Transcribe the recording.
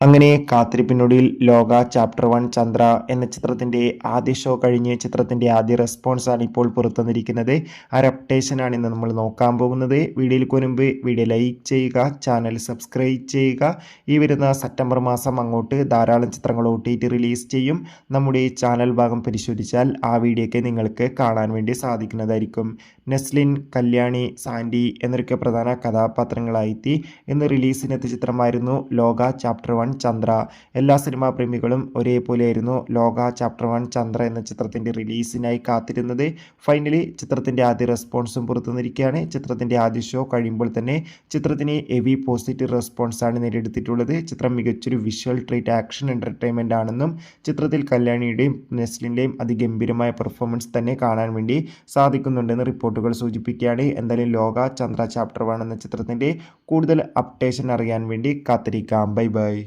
അങ്ങനെ കാത്തിരിപ്പിനൊടുവിൽ ലോക ചാപ്റ്റർ 1 ചന്ദ്ര എന്ന ചിത്രത്തിന്റെ ആദ്യ ഷോ കഴിഞ്ഞ് ചിത്രത്തിന്റെ ആദ്യ റെസ്പോൺസ് ആണ് ഇപ്പോൾ പുറത്തുവന്നിരിക്കുന്നത്. ആ ഒരു അപ്ഡേഷനാണ് ഇന്ന് നമ്മൾ നോക്കാൻ പോകുന്നത്. വീഡിയോയിലേക്ക് മുൻപ് വീഡിയോ ലൈക്ക് ചെയ്യുക, ചാനൽ സബ്സ്ക്രൈബ് ചെയ്യുക. ഈ വരുന്ന സെപ്റ്റംബർ മാസം അങ്ങോട്ട് ധാരാളം ചിത്രങ്ങൾ OTT റിലീസ് ചെയ്യും. നമ്മുടെ ചാനൽ ഭാഗം പരിശോധിച്ചാൽ ആ വീഡിയോയ്ക്ക് നിങ്ങൾക്ക് കാണാൻ വേണ്ടി സാധിക്കുന്നതായിരിക്കും. നെസ്ലിൻ, കല്യാണി, സാൻഡി എന്നൊക്കെ പ്രധാന കഥാപാത്രങ്ങളായെത്തി ഇന്ന് റിലീസിനെത്തിയ ചിത്രമായിരുന്നു ലോക ചാപ്റ്റർ 1 ചന്ദ്ര. എല്ലാ സിനിമാ പ്രേമികളും ഒരേപോലെയായിരുന്നു ലോക ചാപ്റ്റർ 1 ചന്ദ്ര എന്ന ചിത്രത്തിന്റെ റിലീസിനായി കാത്തിരുന്നത്. ഫൈനലി ചിത്രത്തിന്റെ ആദ്യ റെസ്പോൺസും പുറത്തുവന്നിരിക്കുകയാണ്. ചിത്രത്തിന്റെ ആദ്യ ഷോ കഴിയുമ്പോൾ തന്നെ ചിത്രത്തിന് ഹെവി പോസിറ്റീവ് റെസ്പോൺസ് ആണ് നേടിയെടുത്തിട്ടുള്ളത്. ചിത്രം മികച്ചൊരു വിഷ്വൽ ട്രീറ്റ് ആക്ഷൻ എന്റർടൈൻമെന്റ് ആണെന്നും ചിത്രത്തിൽ കല്യാണിയുടെയും നെസ്ലിന്റെയും അതിഗംഭീരമായ പെർഫോമൻസ് തന്നെ കാണാൻ വേണ്ടി സാധിക്കുന്നുണ്ടെന്ന് റിപ്പോർട്ടുകൾ സൂചിപ്പിക്കുകയാണ്. എന്തായാലും ലോക ചന്ദ്ര ചാപ്റ്റർ 1 എന്ന ചിത്രത്തിന്റെ കൂടുതൽ അപ്ഡേഷൻ അറിയാൻ വേണ്ടി കാത്തിരിക്കാം. Bye bye.